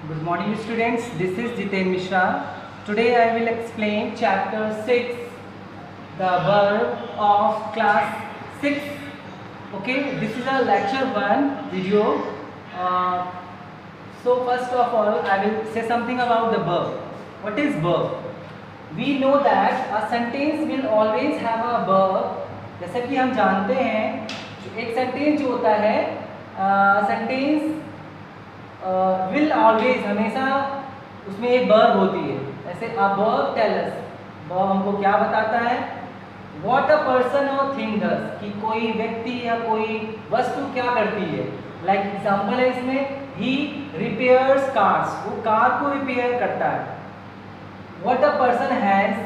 Good morning students, this is Jiten Mishra. Today I will explain chapter 6, the verb of class 6. Okay, this is a lecture 1 video. So first of all I will say something about the verb. What is verb? We know that a sentence will always have a verb. जैसा कि हम जानते हैं एक sentence जो होता है sentence will always हमेशा उसमें एक वर्ब होती है. ऐसे a verb tell us, verb हमको क्या बताता है, व्हाट अ पर्सन और थिंग डज, कि कोई व्यक्ति या कोई वस्तु क्या करती है. लाइक एग्जांपल है इसमें, ही रिपेयर्स कार्स, वो कार को रिपेयर करता है. What a person has,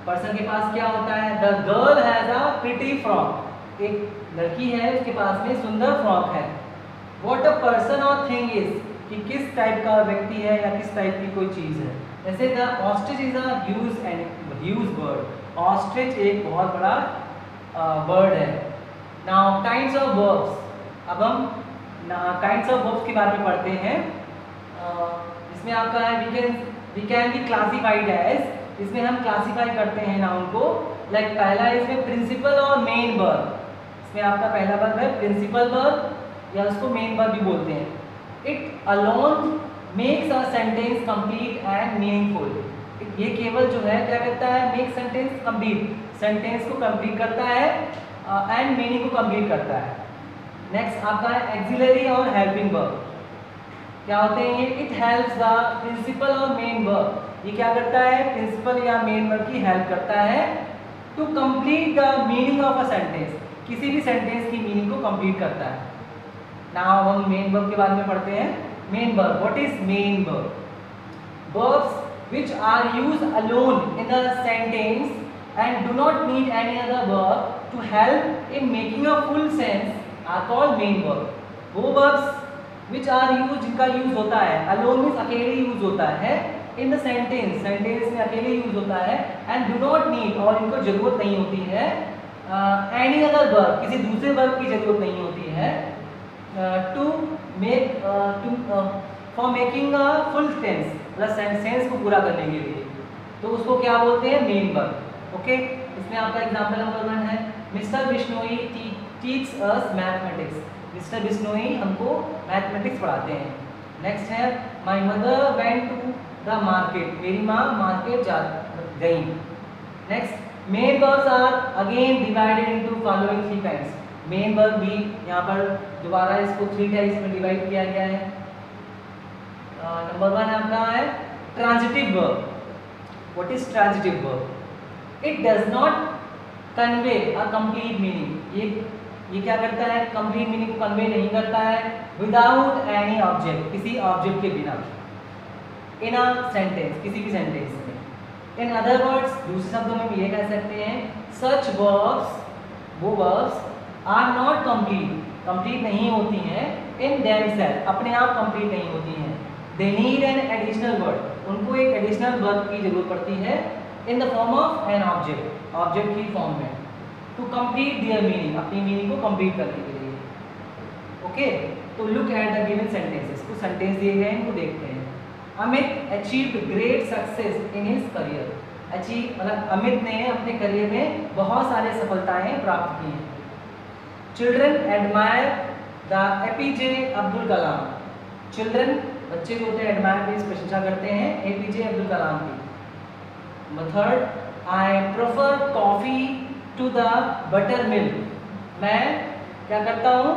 person के पास क्या होता है, the girl has a pretty frock, एक लड़की है उसके पास में सुंदर फ्रॉक है. व्हाट अ पर्सन और थिंग इज, कि किस टाइप का व्यक्ति है या किस टाइप की कोई चीज़ है. जैसे the ostrich is a huge bird, ostrich एक बहुत बड़ा बर्ड है. नाउ काइंड्स ऑफ वर्ब्स, अब हम काइंड्स ऑफ वर्ब्स के बारे में पढ़ते हैं. इसमें आपका है we can be classified as, इसमें हम क्लासीफाई करते हैं नाउन को. लाइक पहला है इसमें प्रिंसिपल और मेन वर्ब. इसमें आपका पहला वर्ब है प्रिंसिपल वर्ब या उसको मेन वर्ब भी बोलते हैं. It alone makes a sentence complete and meaningful. ये केवल जो है क्या करता है, मेक सेंटेंस कंप्लीट, सेंटेंस को कंप्लीट करता है एंड मीनिंग को कंप्लीट करता है. नेक्स्ट आपका है एक्सिलरी और हेल्पिंग वर्ब. क्या होते हैं ये, इट हेल्प्स द प्रिंसिपल और मेन वर्ब. ये क्या करता है, प्रिंसिपल या मेन वर्ब की हेल्प करता है to complete the meaning of a sentence, किसी भी सेंटेंस की मीनिंग को कंप्लीट करता है. नाउ हम मेन वर्ब के बारे में पढ़ते हैं. Main verb, what is main verb? Verbs which are used alone in a sentence and do not need any other verb to help in making a full sense are called main verb. वो verbs which are used, जिनका use होता है alone means अकेले use होता है, in the sentence, sentence में अकेले use होता है, and do not need, और इनको जरूरत नहीं होती है any other verb, किसी दूसरे verb की जरूरत नहीं होती है to make for making a full tense, मतलब सेंस को पूरा करने के लिए. तो उसको क्या बोलते हैं, मेन वर्ब. ओके, इसमें आपका एग्जांपल नंबर 1 है, mister Bishnoi teach us mathematics. Mister Bishnoi हमको मैथमेटिक्स पढ़ाते हैं. नेक्स्ट है my mother went to the market, मेरी माँ मार्केट जा गई. Next main verbs are again divided into following 3 kinds. Main verb भी यहाँ पर दोबारा इसको 3 टाइप्स में डिवाइड किया गया है. नंबर 1 आपका है transitive verb. What is transitive verb? It does not convey a complete meaning. ये क्या करता है, कंप्लीट मीनिंग को कन्वे नहीं करता है विदाउट एनी ऑब्जेक्ट, किसी ऑब्जेक्ट के बिना, इन अ सेंटेंस, किसी भी सेंटेंस में. इन अदर वर्ड्स, दूसरे शब्दों में भी ये कह सकते हैं, सच वर्ब्स, वो verbs are not complete, complete नहीं होती हैं इन देमसेल्फ, अपने आप कंप्लीट नहीं होती हैं. They need an additional word, उनको एक एडिशनल वर्ब की जरूरत पड़ती है in the form of an object, object की फॉर्म में, to complete their meaning, अपनी मीनिंग को कंप्लीट करने के लिए. ओके, तो look at the given sentences. कुछ सेंटेंस दिए गए हैं, इनको देखते हैं. Amit achieved great success in his career. Achieve मतलब अमित ने अपने करियर में बहुत सारे सफलताएं प्राप्त की हैं. Children admire the APJ Abdul Kalam. Children बच्चे जो होते हैं एडमायर की प्रशंसा करते हैं एपीजे अब्दुल कलाम की. Third, I prefer coffee to the buttermilk. मैं क्या करता हूँ,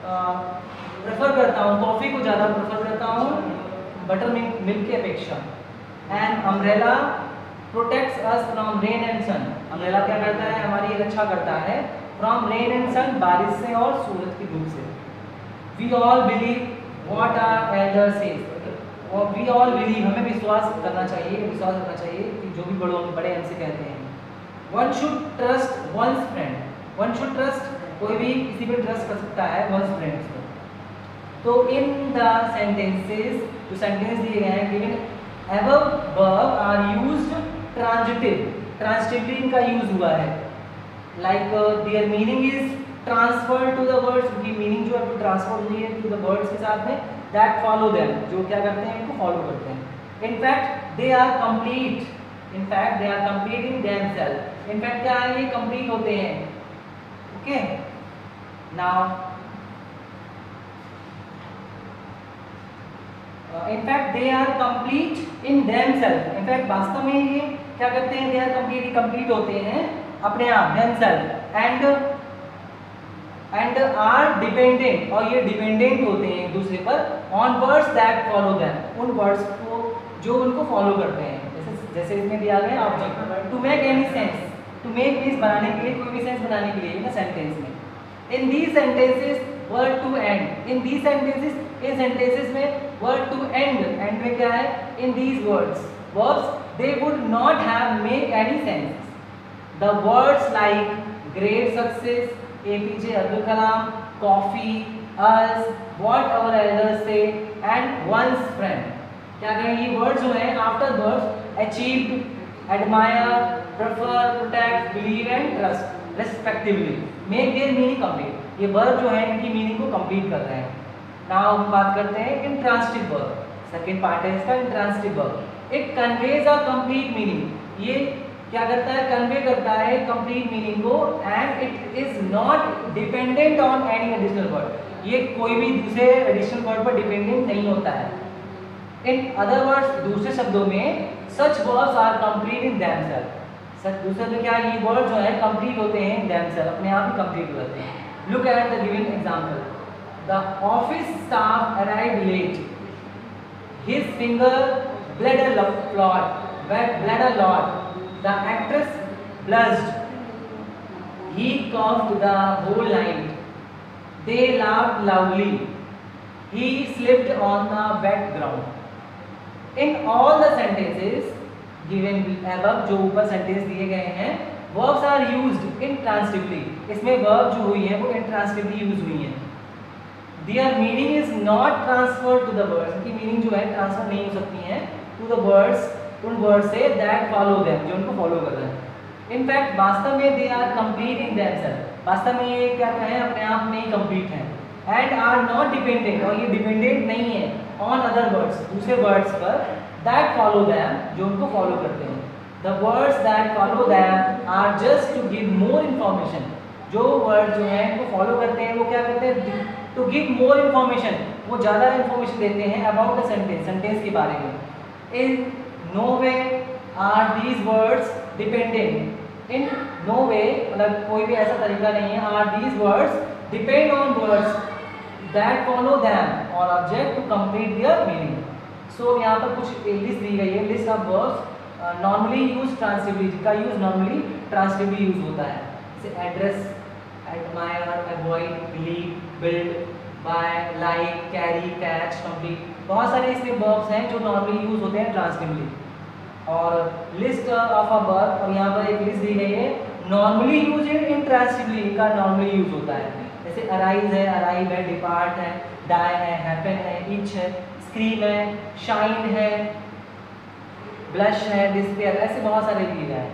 प्रेफर करता हूँ, कॉफ़ी को ज़्यादा प्रेफर करता हूँ बटर मिल्क की अपेक्षा. And umbrella protects us from rain and sun. Umbrella क्या करता है, हमारी रक्षा करता है फ्रॉम रेन एंड सन, बारिश से और सूरज की धूप से. We all believe What our elders says, और we all believe, हमें विश्वास करना चाहिए, विश्वास रखना चाहिए कि जो भी बड़े हमसे कहते हैं. One should trust one's friend. One should trust, कोई भी किसी पे ट्रस्ट कर सकता है one's friends को. तो in the sentences, जो सेंटेंस दिए गए हैं given above verb are used transitive, transitively इनका यूज हुआ है. Like their meaning is transfer to the words, की मीनिंग जो है वो ट्रांसफर हुई है टू द वर्ड्स के साथ में दैट फॉलो देम, जो क्या करते हैं, इनको फॉलो करते हैं। In fact they are complete, in fact they are complete in themselves, in fact क्या है, ये कंप्लीट होते हैं। Okay, now in fact they are complete in themselves, in fact वास्तव में ये क्या करते हैं, दे आर कंप्लीट, कंप्लीट होते हैं अपने आप, देमसेल्फ, एंड आर डिपेंडेंट, और ये डिपेंडेंट होते हैं एक दूसरे पर, on words that follow them, उन वर्ड्स को जो उनको फॉलो करते हैं। जैसे इसमें दिया गया object, to make any sense, to make means बनाने के लिए, कोई भी सेंस बनाने के लिए ना सेंटेंस में। In these sentences word to end, in these sentences, इन सेंटेंसेस में वर्ड टू एंड, एंड में क्या है, in these words verbs they would not have make any sense. The words like great success, APJ Abdul Kalam, coffee, us, what our elders से, and once friend, क्या कहें, ये words जो हैं after words achieved, admire, prefer, protect, believe and trust respectively make their meaning complete, ये word जो है इनकी मीनिंग को कंप्लीट कर रहे हैं। नाउ हम बात करते हैं इंट्रांसिटिव वर्ब, सेकंड पार्ट है इसका intransitive verb. It conveys a complete meaning, ये क्या करता है, कन्वे करता है कंप्लीट मीनिंग को, and it is not dependent on any additional word, ये कोई भी दूसरे एडिशनल वर्ड पर डिपेंडेंट नहीं होता है। इन अदर वर्ड्स, दूसरे शब्दों में, such words are complete in themselves, such दूसरे में क्या, ये वर्ड जो है कंप्लीट होते हैं इन देमसेल्फ, अपने आप ही कंप्लीट हो जाते हैं। Look at the given example, the office staff arrived late, his finger bled a lot, the actress blushed, he coughed the whole night, they laughed loudly, he slipped on the wet ground. In all the sentences given above, जो ऊपर sentence दिए गए हैं, verbs are used intransitively, इसमें verb जो हुई है वो intransitively यूज हुई है। Their meaning is not transferred to the words, इनकी मीनिंग जो है ट्रांसफर नहीं हो सकती है to the words, उन वर्ड से that follow them, जो उनको फॉलो कर रहे हैं। इनफैक्ट वास्तव में they are complete in themselves, वास्तव में ये क्या कहें, अपने आप में ही कंप्लीट हैं, and are not dependent, और ये डिपेंडेंट नहीं है on other words, दूसरे वर्ड्स पर, that follow them, जो उनको फॉलो करते हैं। The words that follow them are just to give more information, जो वर्ड जो हैं इनको फॉलो करते हैं, वो क्या करते हैं, to give more information, वो ज़्यादा इन्फॉर्मेशन देते हैं about the sentence, सेंटेंस के बारे में। In no way are these words dependent, in no way, मतलब कोई भी ऐसा तरीका नहीं है, are these words depend on words that follow them or object to complete their meaning. So यहाँ पर कुछ लिस्ट दी गई है, list of words normally use transitively, जिसका यूज नॉर्मली ट्रांसिटिवली यूज होता है, जैसे address, admire, avoid, believe, build, buy, like, carry, catch, complete, बहुत सारे इसमें वर्ब्स हैं जो नॉर्मली यूज होते हैं ट्रांसिटिवली। और लिस्ट ऑफ अ वर्ब, और यहाँ पर एक लिस्ट दी गई है, नॉर्मली यूज इंट्रांसिटिवली का नॉर्मली यूज होता है, जैसे अराइज है, अराइव है, डिपार्ट है, डाई है, हैपन है, इच है, स्क्रीम है, शाइन है, ब्लश है, डिस्पेयर, ऐसे बहुत सारे दिए गए हैं।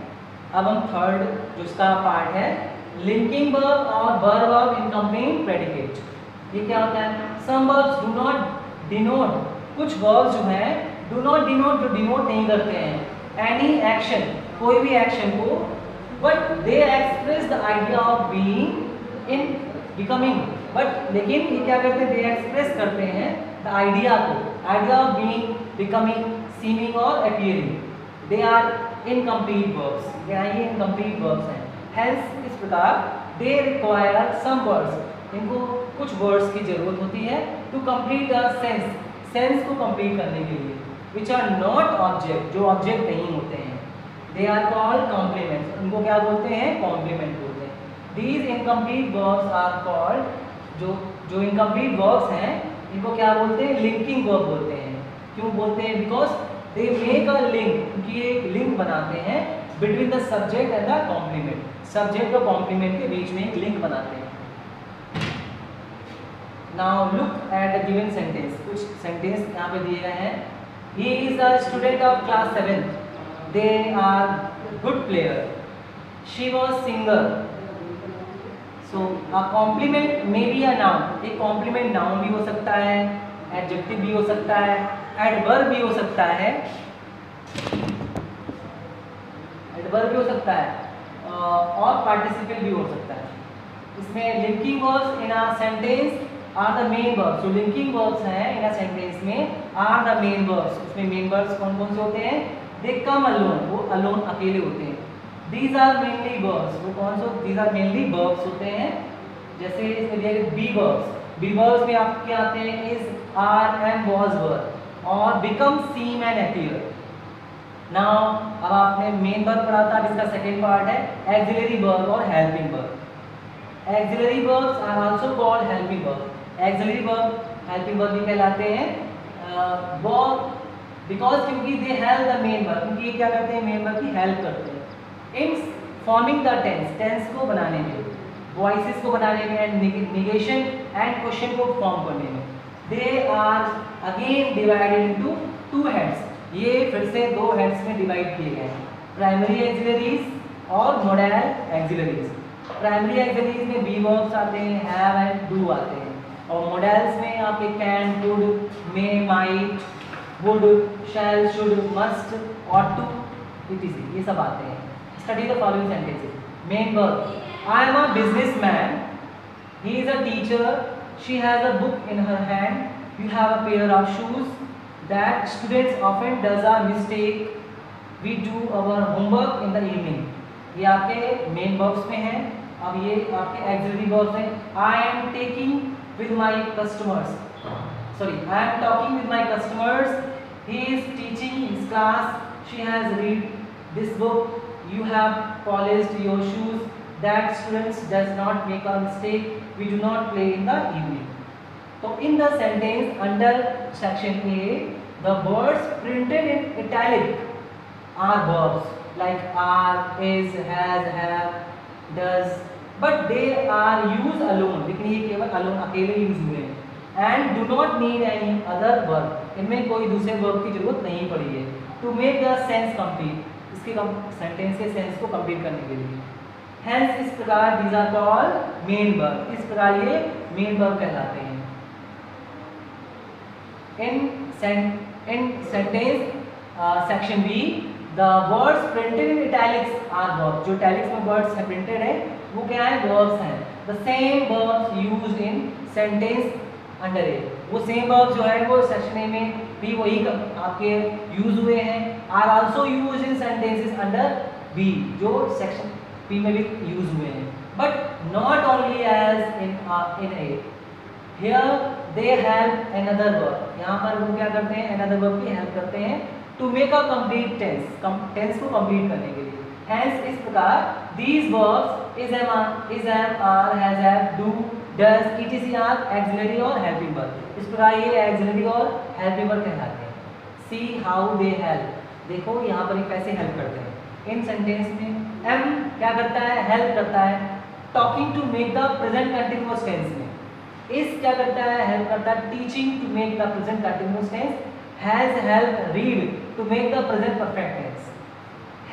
अब हम थर्ड जो इसका पार्ट है, लिंकिंग वर्ब और वर्ब ऑफ इनकम्प्लीट प्रेडिकेट। ये क्या होता है, some verbs do not denote, कुछ वर्ब्स जो हैं डू नॉट डिनोट, जो डिनोट नहीं करते हैं एनी एक्शन, कोई भी एक्शन को, but they express the idea of being in becoming, but लेकिन ये क्या करते हैं, दे एक्सप्रेस करते हैं द आइडिया को, idea of being, becoming, seeming और appearing. They are incomplete verbs, ये इनकम्प्लीट वर्ब्स हैं। हेंस इस प्रकार दे रिक्वायर सम वर्ड्स, इनको कुछ वर्ड्स की जरूरत होती है to complete a sense, sense को कंप्लीट करने के लिए, विच आर नॉट ऑब्जेक्ट, जो ऑब्जेक्ट नहीं होते हैं। दे आर कॉल्ड कॉम्प्लीमेंट्स, उनको क्या बोलते हैं, कॉम्प्लीमेंट बोलते हैं। These incomplete verbs are called, जो इनकम्प्लीट वर्ब्स हैं इनको क्या बोलते हैं, लिंकिंग वर्ब बोलते हैं। क्यों बोलते हैं, because they make a link, क्योंकि ये एक लिंक बनाते हैं between the subject and the complement, subject और कॉम्प्लीमेंट के बीच में एक लिंक बनाते हैं। Now look at the given sentence, कुछ सेंटेंस यहाँ पे दिए गए हैं। He is a student of class 7th, they are good player, she was singer। So a compliment may be a noun, एक compliment noun भी हो सकता है, एडजेक्टिव भी हो सकता है, एडवर्ब भी हो सकता है, एडवर्ब भी हो सकता है और पार्टिसिपल भी हो सकता है। इसमें linking verbs in a sentence are the main verbs. जो लिंकिंग वर्ब्स हैं इन अ सेंटेंस में आर द मेन वर्ब्स। उसमें मेन वर्ब्स कौन कौन से होते हैं? दे कम अलोन, वो अलोन अकेले होते हैं। दीज आर मेनली वर्ब्स, वो कौन से? दीज आर मेनली वर्ब्स होते हैं। जैसे इसमें दिया गया बी वर्ब्स, बी वर्ब्स में आपके आते हैं is, are and was were और become, seem and appear. Now अब आपने मेन वर्ब पढ़ा था, अब इसका सेकेंड पार्ट है एक्सिलरी वर्ब और helping verb. Auxiliary verbs are also called helping verb. Auxiliary verb helping verb भी कहलाते हैं वो बिकॉज क्योंकि they help the main verb, क्योंकि ये क्या करते हैं? मेन वर्ब की हेल्प करते हैं in forming the tense, tense को बनाने में, वॉइसेस को बनाने में एंड निगेशन एंड क्वेश्चन को फॉर्म करने में। They are again divided into two heads. ये फिर से दो हेड्स में डिवाइड किए गए हैं, प्राइमरी एक्सिलरीज और मॉडल एक्सिलरीज। प्राइमरी एक्सिलरीज में बी वर्ब्स आते हैं, हैव एंड डू आते हैं, और मॉडल्स में आपके can, could, may, might, would, shall, should, must, ought to, etc. ये सब आते हैं। Study the following sentences. Main verb, I am a businessman, he is a teacher, she has a book in her hand, you have a pair of shoes, that students often does a mistake, we do our homework in the evening. ये आपके main verbs में हैं। अब ये आपके axillary verbs हैं। I am taking with my customers, sorry, I am talking with my customers, he is teaching his class, she has read this book, you have polished your shoes, that students does not make a mistake, we do not play in the evening. So in the sentence under section A, the words printed in italic are verbs like are, is, has, have, does, but they are used alone, लेकिन ये केवल alone अकेले use हुए हैं। And do not need any other verb, इनमें कोई दूसरे verb की जरूरत नहीं पड़ी है to make the sense complete, इसके सेंटेंस के सेंस को कंप्लीट करने के लिए। हेंस इस प्रकार these are called main verb, इस प्रकार ये मेन वर्ब कहलाते हैं। In sentence section B, the words printed in italics are verb. जो इटैलिक्स में वर्ड्स है प्रिंटेड है वो क्या है? वर्ब्स हैं। The same verbs used in sentence under A, वो सेम वर्ब जो है वो सेक्शन ए में भी वही आपके यूज हुए हैं। Are also use in sentences under B, जो सेक्शन बी में भी यूज हुए हैं, but not only as in A. Here they help another verb, यहाँ पर वो क्या करते हैं? अनदर वर्ब की हेल्प करते हैं to make a complete tense, tense को कंप्लीट करने के लिए। हेंस इस प्रकार these verbs is am, are, has, have, do, does, etc. Are auxiliary और हेल्पिंग वर्ब। इस प्रकार ये एक्सिलरी और हेल्पिंग वर्ब कहलाते हैं। सी हाउ दे हेल्प, देखो यहाँ पर ये कैसे हेल्प करते हैं। इन सेंटेंस में एम क्या करता है? हेल्प करता है talking to make the present continuous tense में। इस क्या करता है? हेल्प करता है teaching to make the present continuous tense. Has help read to make the present perfect tense.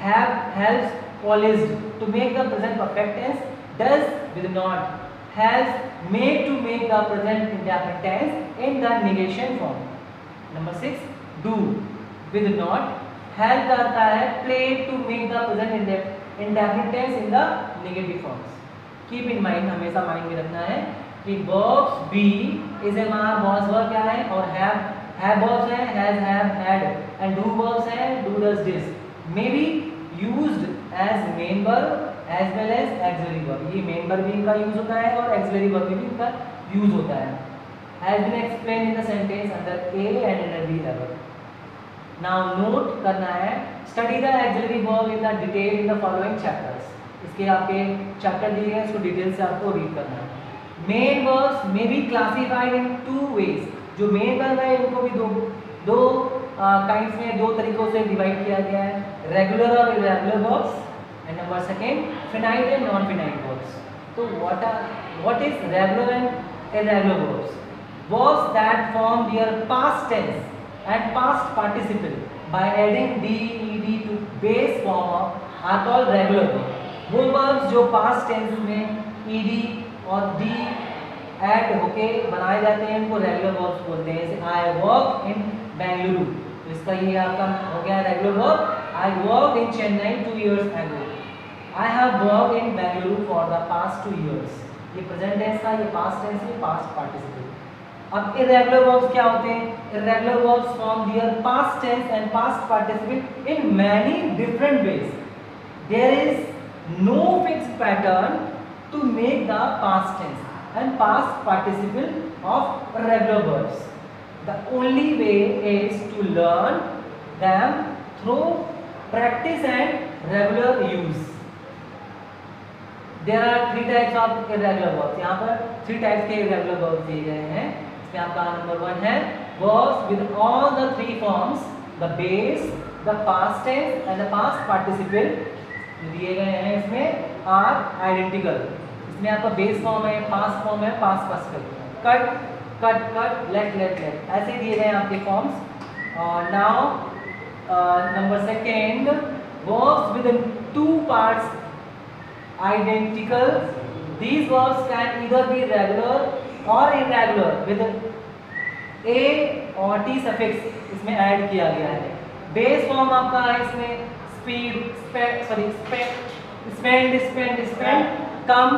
Have helps polished to make the present perfect tense. Does with not, has made to make the present indefinite tense in the negation form. Number 6, do with not, help करता है play to make the present indefinite tense in the negative forms. Keep in mind, हमेशा mind में रखना है कि verbs be, is, am, are, was, were क्या है, और have verbs है, has, have, had, and do verbs है, do, does, did, may be used as main verb as well as auxiliary verb। ये main verb भी इनका use होता है और auxiliary verb भी इनका यूज होता है। Has been explained in the sentence under A and under B level. Now note करना है, study the auxiliary verb in the detail in the following chapters। इसके आपके चैप्टर दिए हैं, इसको डिटेल से आपको रीड करना है। Main verbs may be classified in two ways। जो main verb है इनको भी दो काइंड्स में, दो तरीकों से डिवाइड किया गया है, रेगुलर और irregular verbs, and number second finite and non finite verbs. तो what is regular and irregular verbs? Verbs that form their past tense and past participle by adding D, ED to base form are called regular verb. वो verbs जो past tense में ED और D add होके बनाए जाते हैं उनको regular verbs बोलते हैं। जैसे आई वर्क इन बेंगलुरु, तो इसका ये आपका हो गया regular verb. I work in Chennai 2 years ago। I have work in Bengaluru for the past 2 years। ये प्रेजेंट टेंस का, ये पास्ट टेंस, ये पास्ट पार्टिसिपल। अब इरेगुलर वर्ब्स क्या होते हैं? Irregular verbs form their past tense and past participle in many different ways. There is no fixed pattern to make the past tense and past participle of irregular verbs. The only way is to learn them through practice and regular use. There are 3 types of irregular verbs. यहाँ पर 3 types के irregular verbs दिए गए हैं। इसमें आपका number 1 है verbs with all the 3 forms, the base, the past tense and the past participle दिए गए हैं। इसमें are identical। इसमें आपका बेस फॉर्म है, पास्ट फॉर्म है, past participle. Cut cut cut, let let let, ऐसे दिए गए हैं आपके फॉर्म्स। और now number 2 verbs with 2 parts identical. These verbs can either be regular or irregular with a और t suffix इसमें ऐड किया गया है। बेस फॉर्म आपका है इसमें स्पीड, स्पेंड, कम,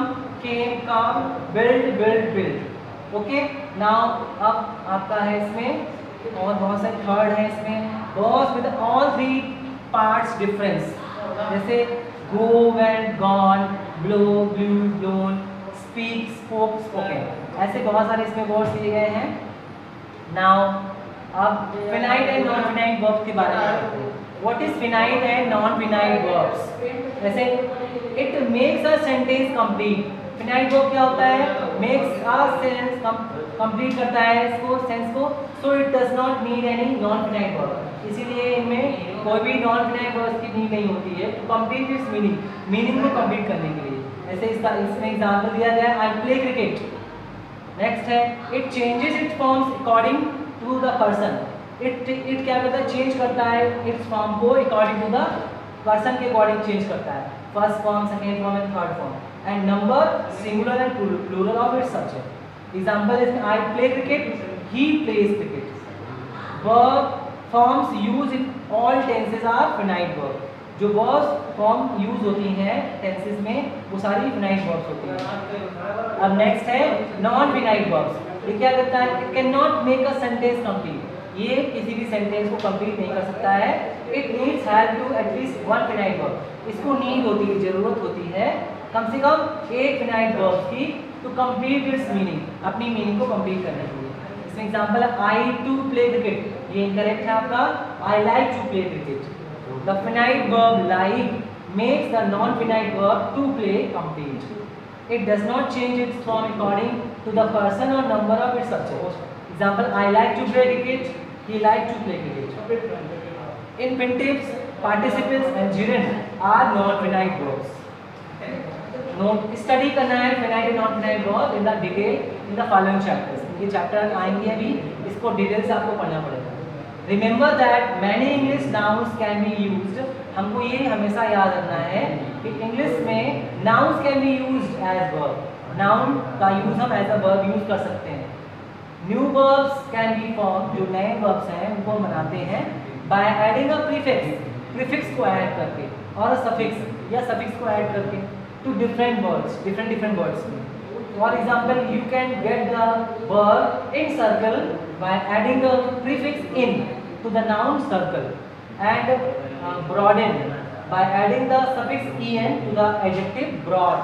केम, कम, बिल्ड। ओके, नाउ अब आपका है इसमें और बहुत सारे थर्ड है इसमें verbs with all 3 parts difference। जैसे go, went, gone, blow, blew, blown, speak, spoke, spoken, ऐसे बहुत सारे इसमें वर्ड्स दिए गए हैं। नाउ अब finite and non finite verbs के बारे में बात करते हैं। What is finite and non finite verbs? जैसे it makes a sentence complete. Finite verb क्या होता है? मेक्स अ सेंस कंप्लीट करता है इसको, सेंस को। So it does not need any non finite verb. इसीलिए इनमें कोई भी नॉन फिनाइट वर्ब्स की नीड नहीं होती है टू कंप्लीट इट्स मीनिंग को कंप्लीट करने के लिए। जैसे इसमें एग्जांपल दिया गया है आई प्ले क्रिकेट। नेक्स्ट है it changes its forms according to the person. It क्या करता है? चेंज करता है इट्स फॉर्म को अकॉर्डिंग टू द पर्सन के अकॉर्डिंग चेंज करता है। First form, second form and third form, and number singular and plural of its subject. Example is I play cricket, he plays cricket. Verb forms use in all tenses are finite verb. जो verbs form use होती हैं tenses में वो सारी finite verbs होती हैं। अब next है नॉन फिनाइट वर्ब्स। ये क्या करता है? It can not make a sentence complete. ये किसी भी सेंटेंस को कंप्लीट नहीं कर सकता है। It needs help to at least 1 finite verb. इसको नीड होती है, जरूरत होती है कम से कम 1 फिनाइट वर्ब की टू कंप्लीट इट्स मीनिंग, अपनी मीनिंग को कंप्लीट करने के लिए। इसमें एग्जांपल है आई टू प्ले क्रिकेट, ये इनकरेक्ट है आपका। I like to play cricket. The finite verb like makes the non finite verb to play complete. It does not change it's form according to the person और number of its subject. Example, I like to play cricket, he like to play cricket. Infinitives, participles and gerund are non-finite verbs. Note, study करना है finite and non-finite verbs in the detail in the following chapters. ये chapter आएंगे अभी, इसको detail से आपको पढ़ना पड़ेगा। Remember that many English nouns can be used. हमको ये हमेशा याद रखना है कि इंग्लिश में nouns can be used as verb. Noun का यूज हम as a verb यूज कर सकते हैं। New verbs can be form, जो नए वर्ब्स हैं उनको बनाते हैं बाय एडिंग अ प्रीफिक्स को ऐड करके और सफिक्स या सफिक्स को ऐड करके टू डिफरेंट वर्ड्स में। For example you can get the verb encircle by adding the prefix in to the noun circle and broaden by adding the suffix en to the adjective broad.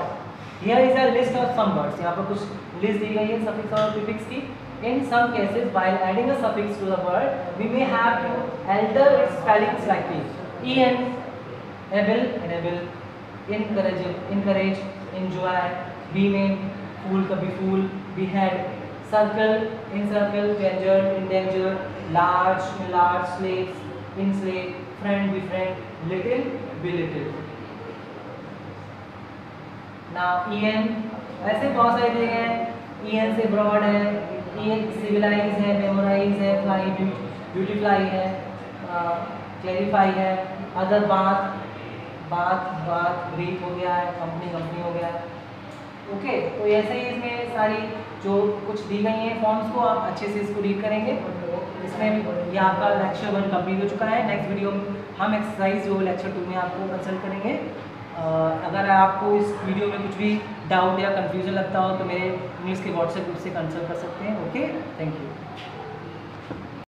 Here is a list of some words. यहाँ पर कुछ list दी गई है suffix और prefix की। In some cases, while adding a suffix to the word, we may have to alter its spelling slightly. En, able, enable, encourage, enjoy, beaming, fool, kabhi fool, behead, circle, encircle, endanger, large, slaves, enslave, friend, befriend, little, belittle. Now, en, ऐसे बहुत सारे दिए गए हैं। en से broad है, civilised है, memorise है, फ्लाई ब्यूटीफ्लाई है, क्लैरिफाई है, अदर बात ब्रीथ हो गया है, कंपनी हो गया है। ओके, तो ऐसे ही इसमें सारी जो कुछ दी गई हैं फॉर्म्स को आप अच्छे से इसको रीड करेंगे। इसमें ये आपका लेक्चर 1 कंप्लीट हो चुका है। नेक्स्ट वीडियो में हम एक्सरसाइज जो लेक्चर 2 में आपको कंसल्ट करेंगे। अगर आपको इस वीडियो में कुछ भी डाउट या कन्फ्यूजन लगता हो तो मेरे इंग्लिश के व्हाट्सएप ग्रुप से कंसल्ट कर सकते हैं। Okay, thank you.